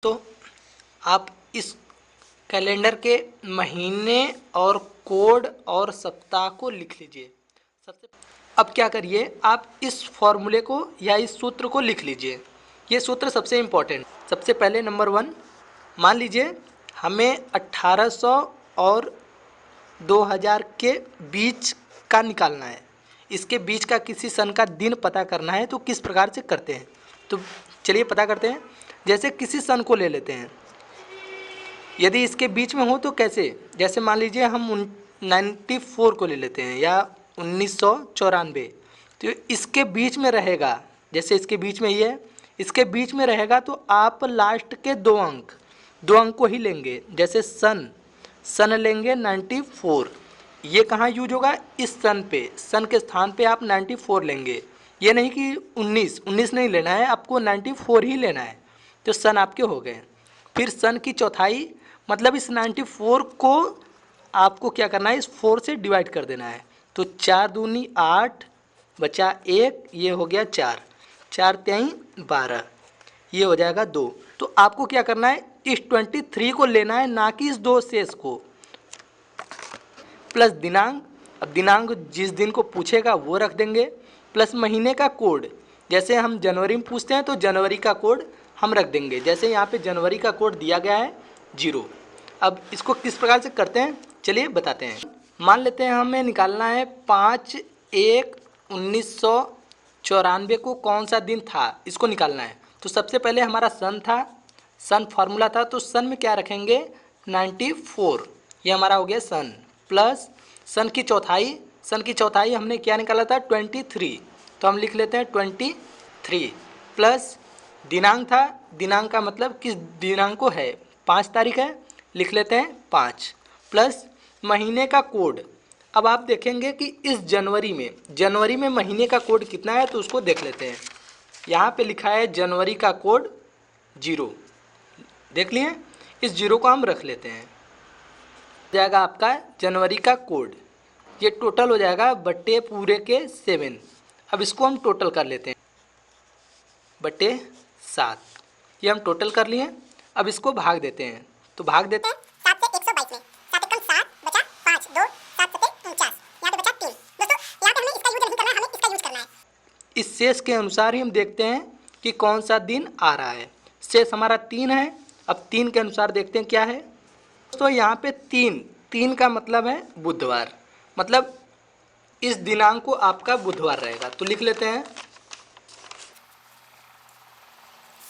तो आप इस कैलेंडर के महीने और कोड और सप्ताह को लिख लीजिए। अब क्या करिए, आप इस फॉर्मूले को या इस सूत्र को लिख लीजिए। ये सूत्र सबसे इम्पोर्टेंट। सबसे पहले नंबर 1, मान लीजिए हमें 1800 और 2000 के बीच का निकालना है। इसके बीच का किसी सन का दिन पता करना है, तो किस प्रकार से करते हैं, तो चलिए पता करते हैं। जैसे किसी सन को ले लेते हैं, यदि इसके बीच में हो तो कैसे, जैसे मान लीजिए हम 94 को ले लेते हैं या 1994, तो इसके बीच में रहेगा। जैसे इसके बीच में ये है, इसके बीच में रहेगा, तो आप लास्ट के दो अंक को ही लेंगे। जैसे सन लेंगे 94, ये कहाँ यूज होगा, इस सन पे, सन के स्थान पे आप 94 लेंगे। ये नहीं कि 19 नहीं लेना है, आपको 94 ही लेना है। तो सन आपके हो गए। फिर सन की चौथाई, मतलब इस 94 को आपको क्या करना है, इस 4 से डिवाइड कर देना है। तो 4 दूनी 8 बचा 1, ये हो गया 4, 4 तिहाई 12, ये हो जाएगा 2। तो आपको क्या करना है, इस 23 को लेना है, ना कि इस 2 शेष को, प्लस दिनांक। अब दिनांक जिस दिन को पूछेगा वो रख देंगे, प्लस महीने का कोड। जैसे हम जनवरी में पूछते हैं तो जनवरी का कोड हम रख देंगे। जैसे यहाँ पे जनवरी का कोड दिया गया है 0। अब इसको किस प्रकार से करते हैं, चलिए बताते हैं। मान लेते हैं हमें निकालना है 5/1/1994 को कौन सा दिन था, इसको निकालना है। तो सबसे पहले हमारा सन था, सन फार्मूला था, तो सन में क्या रखेंगे 94, ये हमारा हो गया सन, प्लस सन की चौथाई हमने क्या निकाला था 23, तो हम लिख लेते हैं 23, प्लस दिनांक था, दिनांक का मतलब किस दिनांक को है, 5 तारीख है, लिख लेते हैं 5, प्लस महीने का कोड। अब आप देखेंगे कि इस जनवरी में महीने का कोड कितना है, तो उसको देख लेते हैं। यहाँ पे लिखा है जनवरी का कोड 0, देख लिए, इस 0 को हम रख लेते हैं। हो जाएगा आपका जनवरी का कोड, ये टोटल हो जाएगा बट्टे पूरे के 7। अब इसको हम टोटल कर लेते हैं, बट्टे 7, ये हम टोटल कर लिए। अब इसको भाग देते हैं, तो भाग देते हैं 7 से 122 में 7 एकम 7 बचा 5 2 7 सते 49, यहाँ पे बचा 3। दोस्तों यहाँ पे हमें इसका यूज नहीं करना है, हमें इसका यूज करना है। इस शेष के अनुसार ही हम देखते हैं कि कौन सा दिन आ रहा है। शेष हमारा 3 है, अब 3 के अनुसार देखते हैं क्या है। दोस्तों यहाँ पे 3 का मतलब है बुधवार, मतलब इस दिनांक को आपका बुधवार रहेगा, तो लिख लेते हैं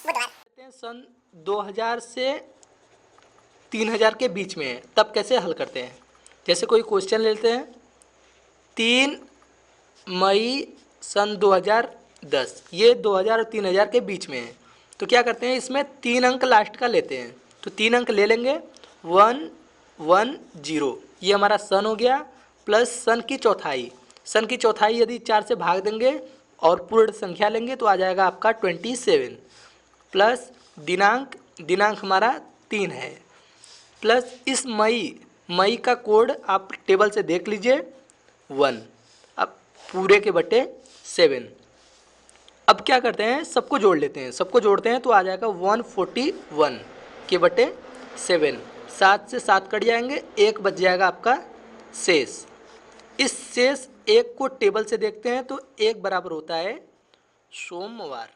बुधवार। सन 2000 से 3000 के बीच में है, तब कैसे हल करते हैं। जैसे कोई क्वेश्चन लेते हैं 3 मई सन 2010, ये 2000 और 3000 के बीच में है, तो क्या करते हैं, इसमें 3 अंक लास्ट का लेते हैं। तो 3 अंक ले लेंगे 110, ये हमारा सन हो गया, प्लस सन की चौथाई यदि 4 से भाग देंगे और पूर्ण संख्या लेंगे तो आ जाएगा आपका 27, प्लस दिनांक हमारा 3 है, प्लस इस मई का कोड आप टेबल से देख लीजिए 1, अब पूरे के बटे 7। अब क्या करते हैं, सबको जोड़ लेते हैं, सबको जोड़ते हैं तो आ जाएगा 141 के बटे 7। 7 से 7 कट जाएंगे, 1 बच जाएगा आपका शेष। इस शेष 1 को टेबल से देखते हैं तो 1 बराबर होता है सोमवार।